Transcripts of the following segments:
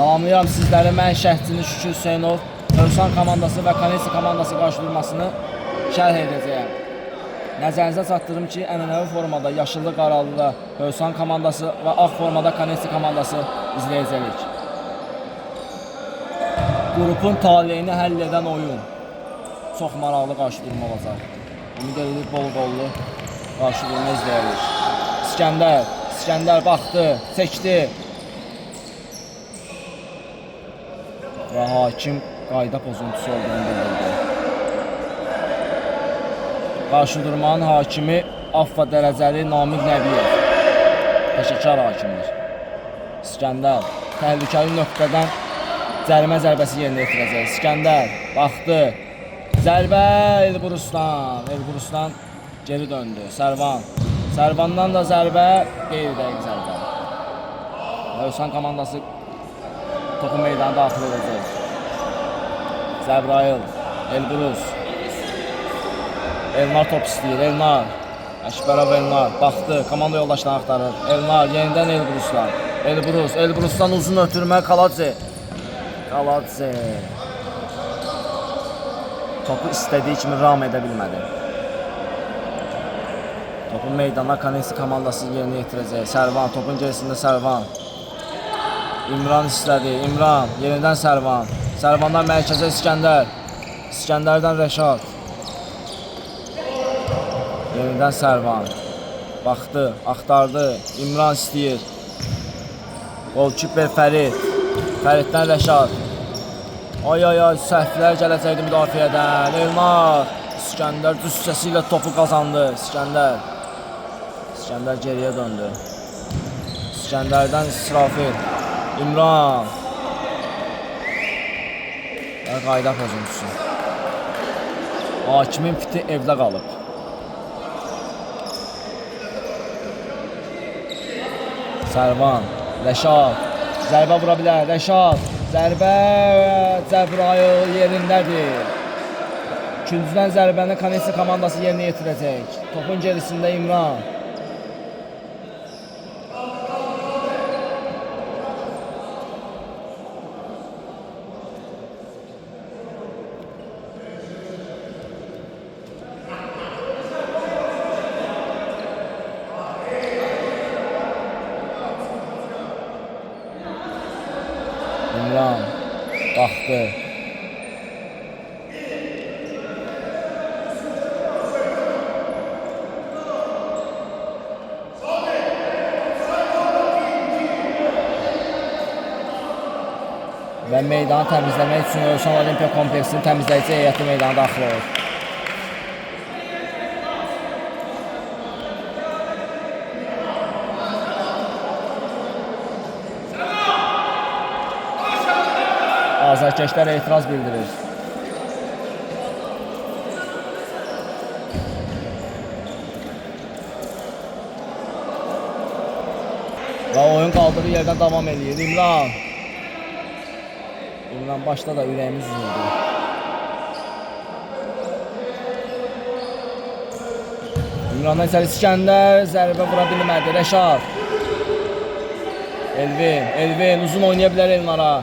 Salamlayıram sizləri. Mən şərhçini Şükür Hüseynov, Hövsan komandası və Kanesi komandası qarşıdurmasını şərh edəcəyəm. Nəzərinizə çatdırım ki, ənənəvi formada yaşıllı qaralıda Hövsan komandası və ağ formada Kanesi komandası izləyəcəyik. Qrupun taleyini həll edən oyun. Çox maraqlı qarşıdurma olacaq. Ümid edirik bol qollu qarşıdurma izləyəcəyik. İskəndər baxdı, çəkdi. Və hakim qayda pozuntusu olduğunu bildirdi. Qarşıdurmanın hakimi Affa dərəcəli Namiq Nəbiyev. Peşəkar hakimdir. İskəndər təhlükəli nöqtədən cərimə zərbəsi yerinə yetirəcək. İskəndər baxdı. Zərbə Elbrusdan geri döndü. Sərvandan da zərbə, qeyri-dəqiq zərbə. Hövsan komandası topu meydana daxil edəcək. Zəbrayıl, Elbrus. Elnar top istəyir, Elnar. Əşbərov Elnar, baxdı, komanda yoldaşlarını axtarır. Elnar, yenidən Elbrusdan uzun ötürmə, Kaladze. Topu istədiyi kimi ram edə bilmədi. Topu meydana Kanesi komandası yerinə yetirəcək. Sərvan, topun gerisində Sərvan. İmran istədi, İmran, yenidən Sərvan. Sərvandan mərkəzə İskəndər. İskəndərdən Rəşad. Yenidən Sərvan. Baxdı, axtardı. İmran istəyir. Qolkiper Fərid. Fəriddən Rəşad. Ay, səhvlər gələcəkdi müdafiədən. Elnar. İskəndər düz səsi ilə topu qazandı. İskəndər geriyə döndü. İskəndərdən İsrafil. İmran. Qayda pozuntusu. Hakimin fiti evdə qalıb. Sərvan, Rəşad. Zərbə vura bilər, Rəşad. Zərbə, Cəbrayıl yerindədir. İkinciden zərbəni Kanesi komandası yerinə yetirəcək. Topun gerisində İmran. İmran baxdı. Və meydanı təmizləmək üçün Hövsan Olimpiya kompleksinin təmizləyici heyəti meydana daxil olur. Azərkeşlər etiraz bildirir. Və oyun qaldığı yerdən davam edir. İmran başda da ürəyimiz üzüldü. İmrandan içəri İskəndər zərbə vura bilmədi. Rəşad. Elvin uzun oynaya bilər Elnara.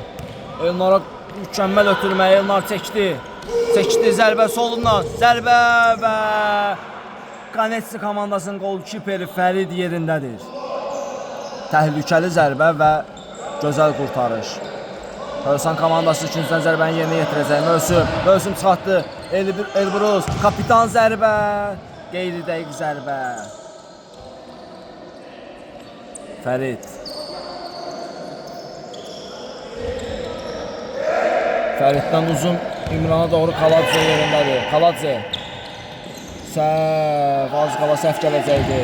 Elnara mükəmməl ötürmə. Elnar çəkdi zərbə solundan. Zərbə və Kanesi komandasının qolkiperi Fərid yerindədir. Təhlükəli zərbə və gözəl qurtarış. Hövsan komandası ikinciden zərbəni yerinə yetirəcək. Mövsüm çıxartdı. Elbrus, kapitan zərbə. Qeyri-dəqiq zərbə. Fəriddən uzun İmrana doğru Kaladze yerindədir. Kaladze. Az qala səhv gələcəkdi.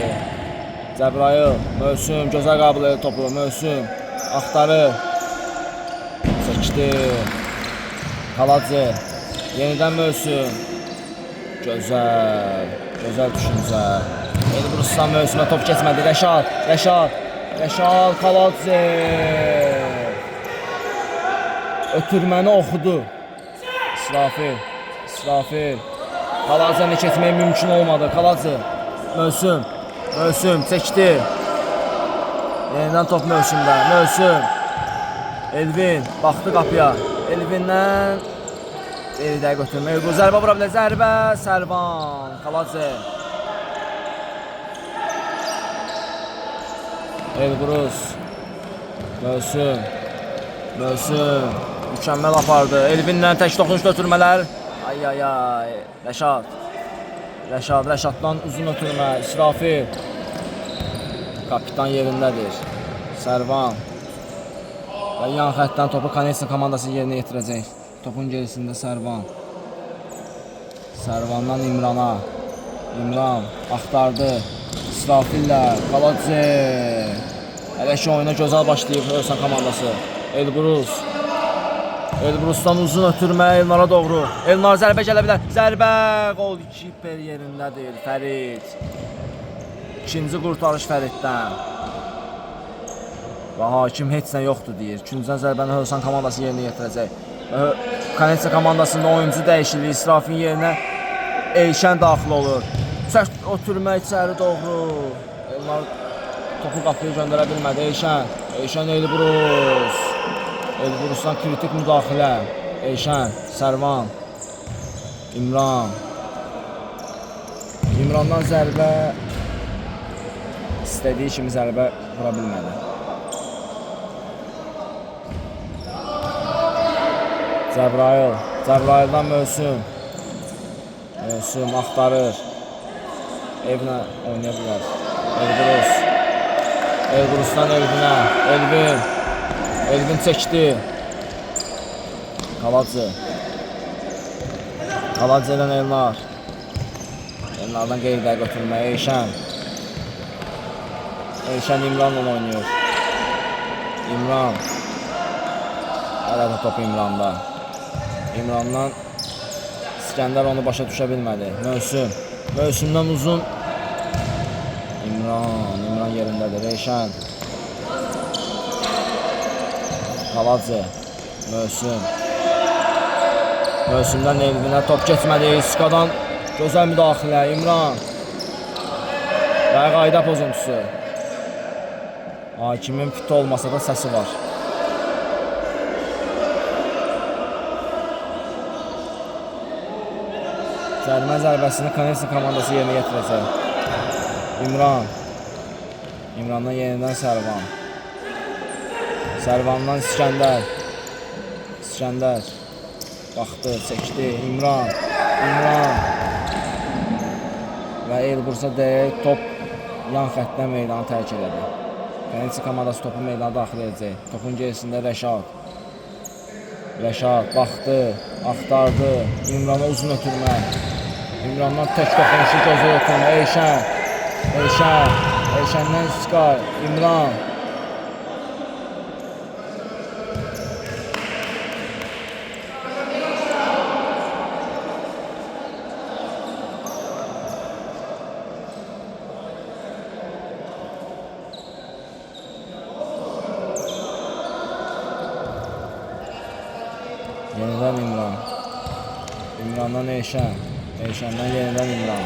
Cəbrayıl, Mövsüm gözəl qəbul edir topu. Mövsüm axtarır. Çəkdi. Kaladze. Yenidən Mövsüm. Gözəl düşüncə. Elbrusdan Mövsümə top keçmədi. Rəşad, Kaladze. Ötürməni oxudu. İsrafil. Kaladze'ni keçmək mümkün olmadı. Kaladze. Mövsüm çəkdi. Yenidən top Mövsümdə. Elvin baxdı qapıya. Elvindən elidə götürmə. Elbrus zərbə vura bilər. Zərbə Sərvan. Kaladze. Elbrus. Mövsüm. Mükəmməl apardı. Elvindən tək toxunuş ötürmələr. Ay. Rəşaddan uzun ötürmə. İsrafil. Kapitan yerindədir. Sərvan. Və yan xəttdən topu Kanesi komandası yerinə yetirəcək. Topun gerisində Sərvan. Sərvandan İmrana. İmran axtardı. İsrafillə. Kaladze. Hələ ki oyuna gözəl başlayıb Hörsan komandası. Elbrusdan uzun ötürmə Elnara doğru. Elnar zərbə gələ bilər. Zərbə. Qol kiper yerindədir. Fərid. İkinci qurtarış Fəriddən. Və hakim heç nə yoxdur deyir. İkinciden zərbəni Hörsan komandası yerinə yetirəcək. Kanesi komandasında oyuncu dəyişikliyi. İsrafin yerinə Eyşən daxil olur. Sərt ötürmə içəri doğru. Elnar topu qapıya göndərə bilmədi. Eyşən Elbrus. Elbrusdan kritik müdaxilə. Eyşən, Sərvan. İmrandan zərbə istədiyi kimi zərbə vura bilmədi. Cəbrayıldan Mövsüm axtarır. Evnə oynaya bilər. Elbrusdan Elvinə. Elvin çəkdi. Kaladze'dən Elnar. Elnardan qeyridə götürmə. Eyşən İmranla oynuyor. İmran. Hələ də top İmranda. İmrandan İskəndər onu başa düşə bilmədi. Mövsümdən uzun. İmran yerindədir. Eyşən. Kaladze. Mövsümdən Elvinə top keçmədi. İskadan gözəl müdaxilə. İmran. Və qayda pozuntusu. Hakimin fit olmasa da səsi var. Cərimə zərbəsini Kanesi komandası yerinə yetirəcək. İmrandan yenidən Sərvan. Sərvandan İskəndər. Baxdı, çəkdi. İmran. Və Elbrus'a deyil, top yan xəttdən meydanı tərk elədi. Kanesi komandası topu meydana daxil edəcək. Topun gerisində Rəşad baxdı, axtardı. İmrana uzun ötürmə. İmrandan tək toxunuşu gözə ötürmə. Eyşəndən Skay. İmran. Yenidən İmran. İmrandan Eyşəndən yenidən İmran.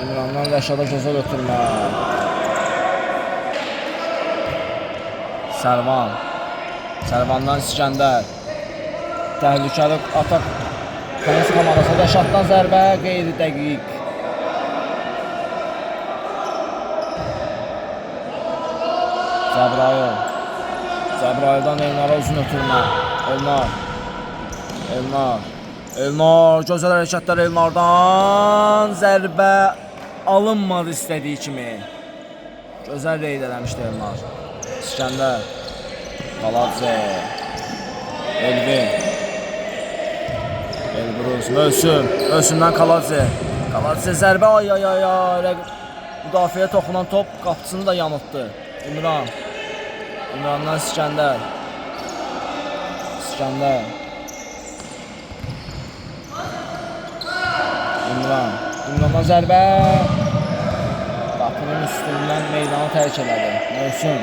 İmrandan Rəşada gözəl ötürmə. Sərvandan İskəndər. Təhlükəli atak Kanesi komandası. Rəşaddan zərbə qeyri dəqiq. Cəbrayıldan Elnara uzun ötürmə. Elnar. Gözəl hərəkətlər Elnardan. Zərbə alınmadı istədiyi kimi. Gözəl reyd eləmişdi Elnar. İskəndər. Kaladze. Elvin. Elbrus. Mövsümdən Kaladze. Zərbə ay. Müdafiəyə toxunan top qapısını da yanıltdı. İmrandan İskəndər. İmrandan zərbə. Qapının üstündən meydanı tərk elədi. Mövsüm.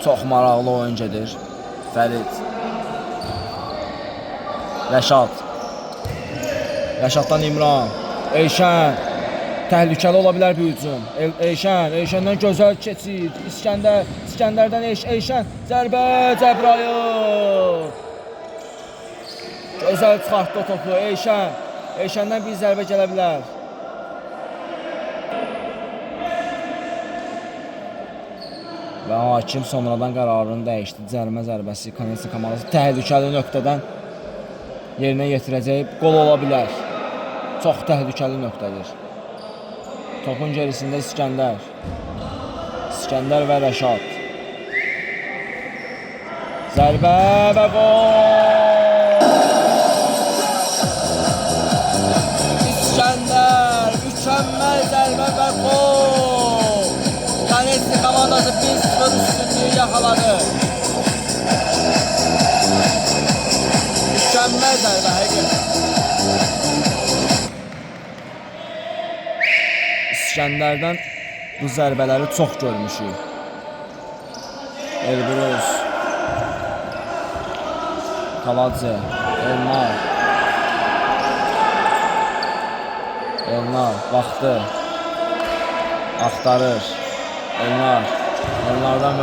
Çox maraqlı oyun gedir. Fərid. Rəşad. Rəşaddan İmran. Elşən. Təhlükəli ola bilər bir hücum. Elşəndən gözəl keçid. İskəndərdən Elşən. Zərbə Cəbrayıl. Gözəl çıxartdı topu Elşən. Elşəndən bir zərbə gələ bilər. Və hakim sonradan qərarını dəyişdi. Cərimə zərbəsi Kanesi komandası təhlükəli nöqtədən yerinə yetirəcək qol ola bilər. Çox təhlükəli nöqtədir. Topun gerisində İskəndər. İskəndər və Rəşad. Zərbə və gol! İskəndər mükəmməl zərbə və gol! Kanesi komandası 1-0 üstünlüyü yaxaladı. Mükəmməl zərbə həqiqətən. İskəndərdən bu zərbələri çox görmüşük. Elbrus, Kaladze, Elnar baxdı, axtarır, Elnardan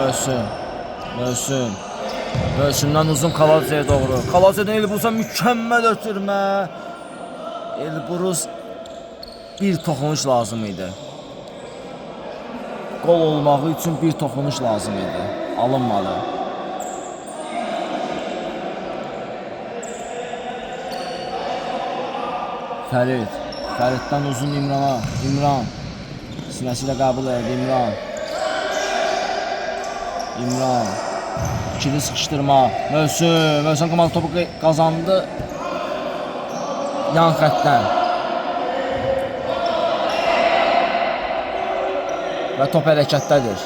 Möhsündən uzun Kaladze'yə doğru. Kaladze'dən Elbrus'a mükəmməl ötürmə. Elbrus bir toxunuş lazım idi. Gol olmağı üçün bir toxunuş lazım idi. Alınmadı. Fəriddən uzun İmrana. İmran. Sinəsi ilə qəbul edir İmran. İkili sıxışdırma. Möhsün komanda topu qazandı. Yan xəttdən. Və top hərəkətdədir.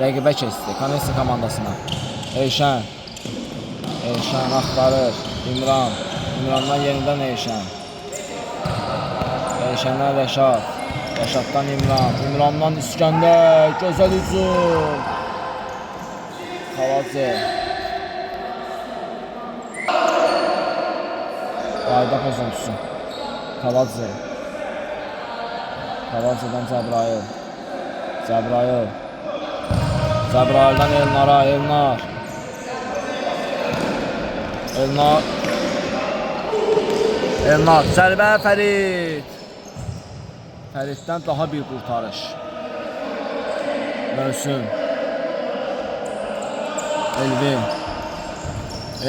Rəqibə keçdi. Kanesi komandasına. Elşən axtarır. İmrandan yenidən Elşən. Elşəndən Rəşad. Rəşaddan İmrandan İskəndər. Gözəl hücum. Kaladze. Qayda pozuntusu. Kaladze'dən Cəbrayıldan Elnar. Zərbə Fəriddən daha bir qurtarış. Möhsün.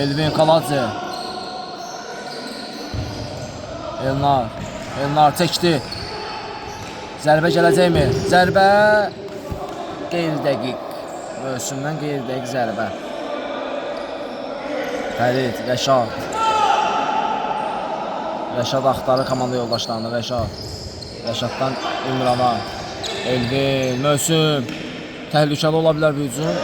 Elvin Kaladze. Elnar çəkdi. Zərbə gələcəkmi? Zərbə qeyri-dəqiq. Möhsündən qeyri-dəqiq zərbə. Fərid, Rəşad axtarır komanda yoldaşlarını. Rəşaddan İmrana. Elvin, Möhsün. Təhlükəli ola bilər bir hücum.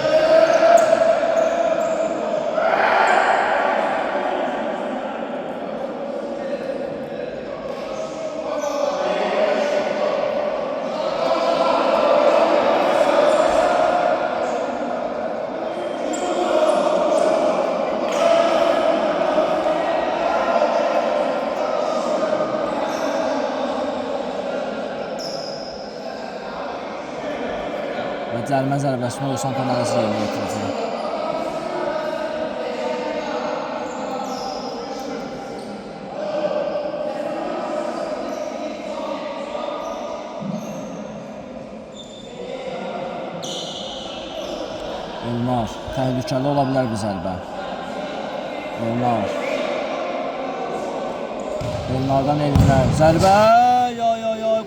Və cərimə zərbəsini Oysan komandası yerinə yetirəcək. Elnar, təhlükəli ola bilər bir zərbə. Elnardan Elvinə zərbə,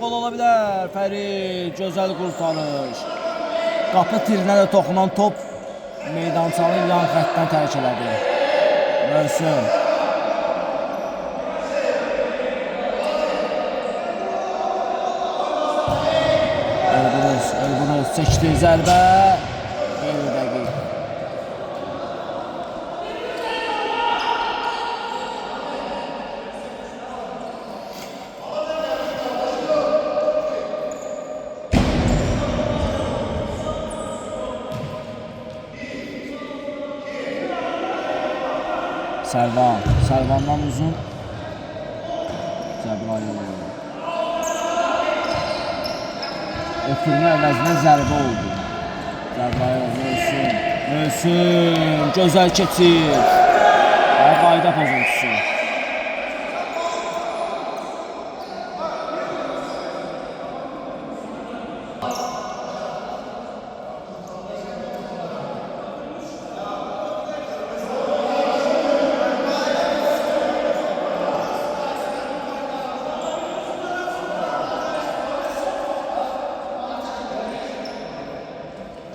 qol ola bilər. Fərid, gözəl qurtarış. Qapı tirinə də toxunan top meydançanın yan xəttdən tərk elədi. Möhsün. Elbrus çəkdi zərbə. Qeyri-dəqiq. Sərvandan uzun Cəbrayılov. Ötürmə əvəzinə zərbə oldu. Cəbrayılov, Möhsün, gözəl keçir. Qayda pozuntusu.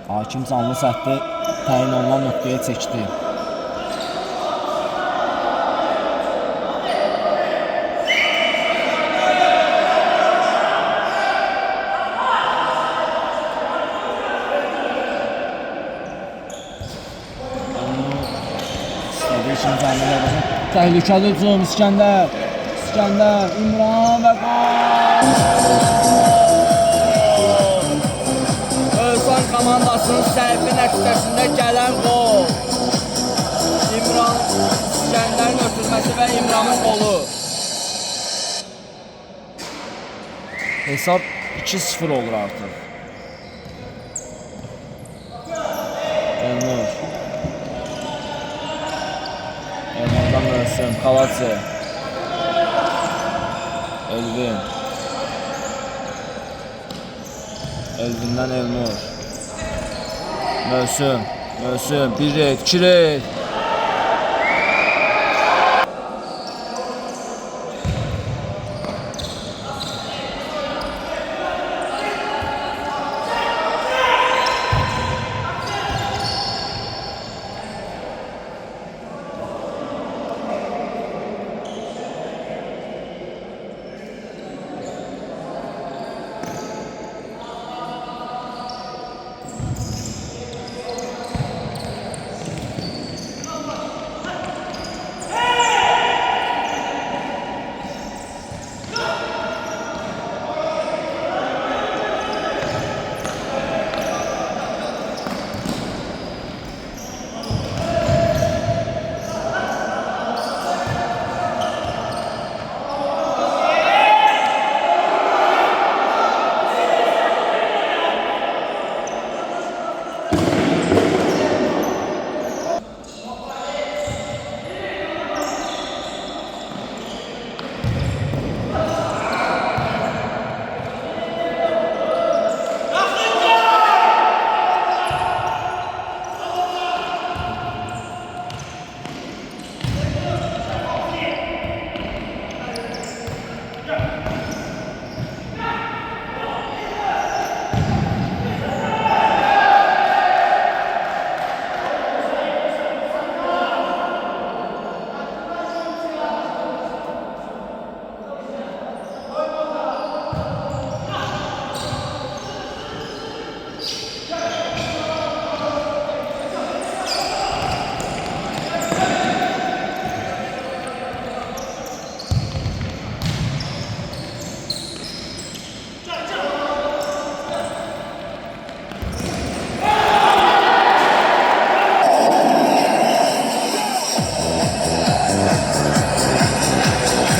Hakim canlı səthi təyin olunan nöqtəyə çəkdi. Təhlükəli hücum İskəndər, İmran və qol! Özcan komandasının səhvi nəticəsində gələn qol. İmran, İskəndərin ötürməsi və İmranın qolu. Hesab 2-0 olur artıq. Elnur. Elnurdan Möhsün, Kalatsi. Elvin. Elvindən Elnur. Möhsün, bir red, 2 red.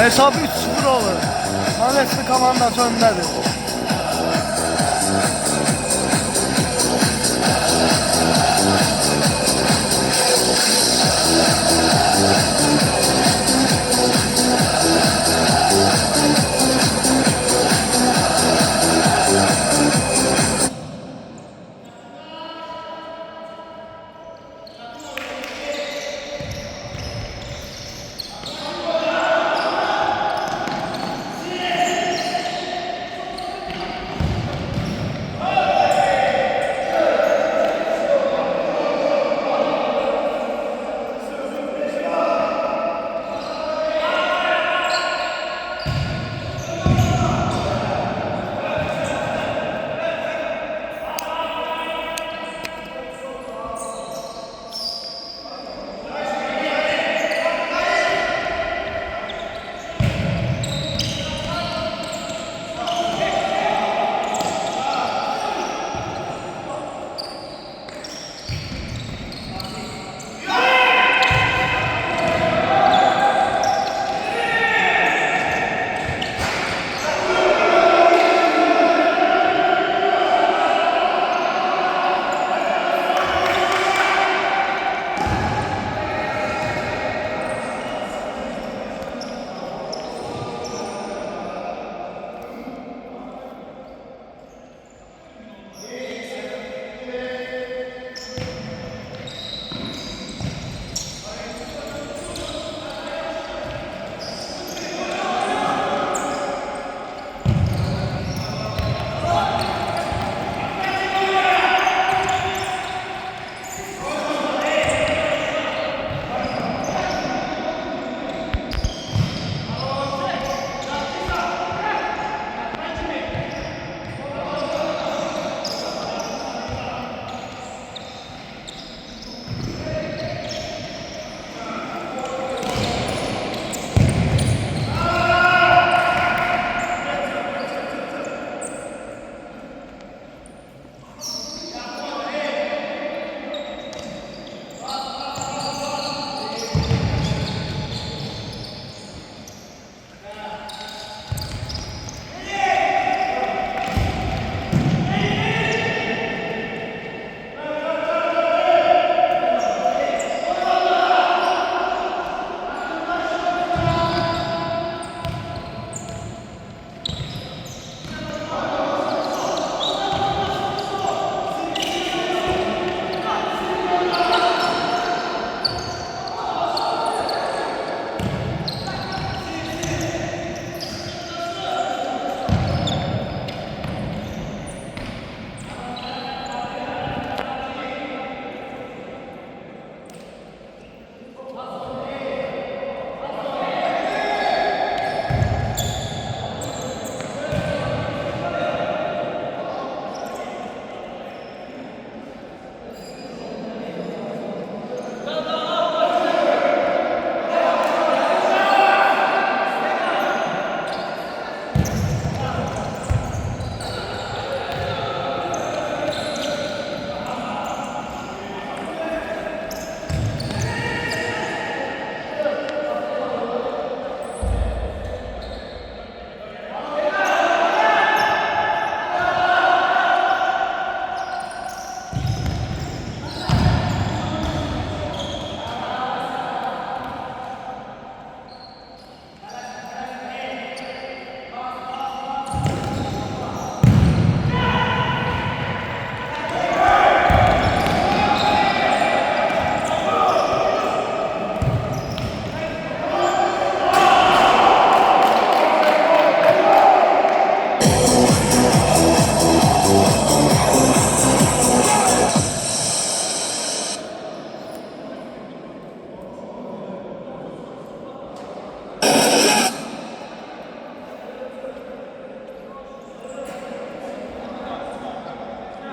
Hesab 3-0 olur. Manevski komandası öndedir.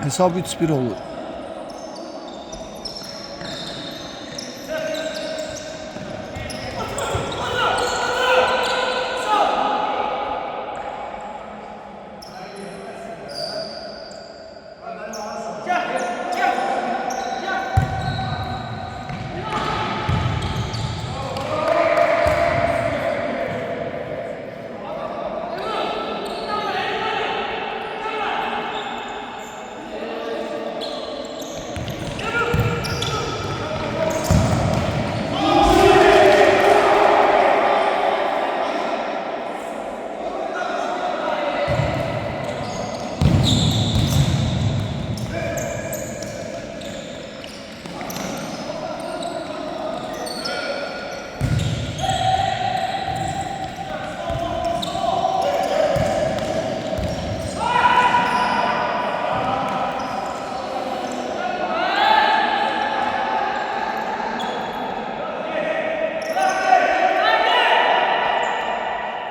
Hesab 3-1 olur.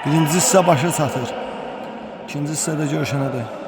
Birinci hissə başa çatır. İkinci hissədə görüşənədək.